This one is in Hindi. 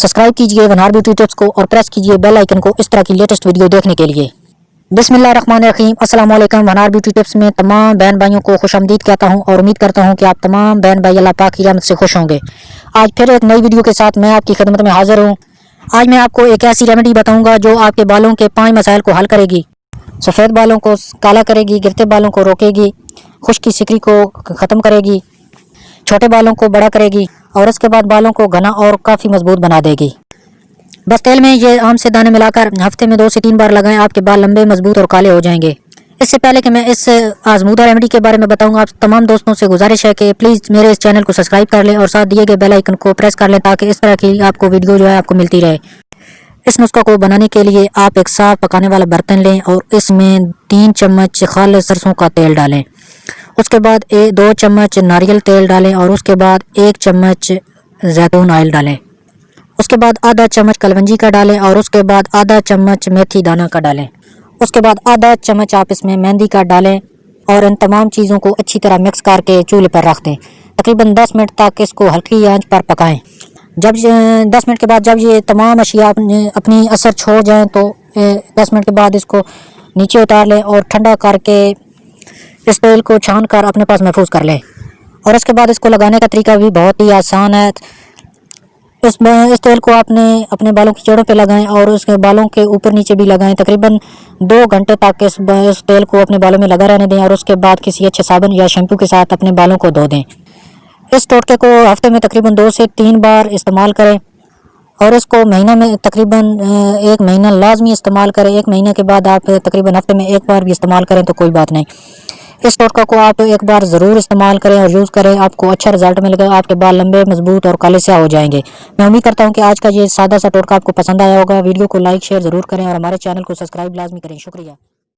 सब्सक्राइब कीजिए वनहार ब्यूटी टिप्स को और प्रेस कीजिए बेल आइकन को इस तरह की लेटेस्ट वीडियो देखने के लिए। बिस्मिल्लाहिर्रहमानिर्रहीम। अस्सलाम वालेकुम। वनहार ब्यूटी टिप्स में तमाम बहन भाइयों को खुशामदीद कहता हूं और उम्मीद करता हूं कि आप तमाम बहन भाई अल्लाह पाक की रहमत से खुश होंगे। आज फिर एक नई वीडियो के साथ मैं आपकी खिदमत में हाजिर हूं। आज मैं आपको एक ऐसी रेमेडी बताऊंगा जो आपके बालों के 5 मसाइल को हल करेगी। सफ़ेद बालों को काला करेगी, गिरते बालों को रोकेगी, खुश्की सिकरी को ख़त्म करेगी, छोटे बालों को बड़ा करेगी और इसके बाद बालों को घना और काफ़ी मजबूत बना देगी। बस तेल में ये आम से दाने मिलाकर हफ्ते में 2 से 3 बार लगाएं, आपके बाल लंबे, मजबूत और काले हो जाएंगे। इससे पहले कि मैं इस आजमूदा रेमेडी के बारे में बताऊंगा, आप तमाम दोस्तों से गुजारिश है कि प्लीज़ मेरे इस चैनल को सब्सक्राइब कर लें और साथ दिए गए बेल आइकन को प्रेस कर लें ताकि इस तरह की आपको वीडियो जो है आपको मिलती रहे। इस नुस्खा को बनाने के लिए आप एक साफ पकाने वाला बर्तन लें और इसमें 3 चम्मच खालिस सरसों का तेल डालें। उसके बाद 2 चम्मच नारियल तेल डालें और उसके बाद 1 चम्मच जैतून ऑयल डालें। उसके बाद आधा चम्मच कलवंजी का डालें और उसके बाद आधा चम्मच मेथी दाना का डालें। उसके बाद आधा चम्मच आप इसमें मेहंदी का डालें और इन तमाम चीज़ों को अच्छी तरह मिक्स करके चूल्हे पर रख दें। तकरीबन 10 मिनट तक इसको हल्की आंच पर पकाएं। जब 10 मिनट के बाद जब ये तमाम अशिया अपनी असर छोड़ जाएं तो 10 मिनट के बाद इसको नीचे उतार लें और ठंडा करके इस तेल को छान कर अपने पास महफूज कर लें। और इसके बाद इसको लगाने का तरीका भी बहुत ही आसान है। इस तेल को आपने अपने बालों की जड़ों पे लगाएं और उसके बालों के ऊपर नीचे भी लगाएं। तकरीबन 2 घंटे तक इस तेल को अपने बालों में लगा रहने दें और उसके बाद किसी अच्छे साबुन या शैम्पू के साथ अपने बालों को धो दें। इस टोटके को हफ्ते में तकरीबन 2 से 3 बार इस्तेमाल करें और इसको महीना में तकरीबन 1 महीना लाजमी इस्तेमाल करें। 1 महीने के बाद आप तकरीबन हफ्ते में 1 बार भी इस्तेमाल करें तो कोई बात नहीं। इस टोटका को आप एक बार ज़रूर इस्तेमाल करें और यूज़ करें, आपको अच्छा रिजल्ट मिलेगा। आपके बाल लंबे, मजबूत और काले स्याह हो जाएंगे। मैं उम्मीद करता हूं कि आज का ये सादा सा टोटका आपको पसंद आया होगा। वीडियो को लाइक शेयर ज़रूर करें और हमारे चैनल को सब्सक्राइब लाजमी करें। शुक्रिया।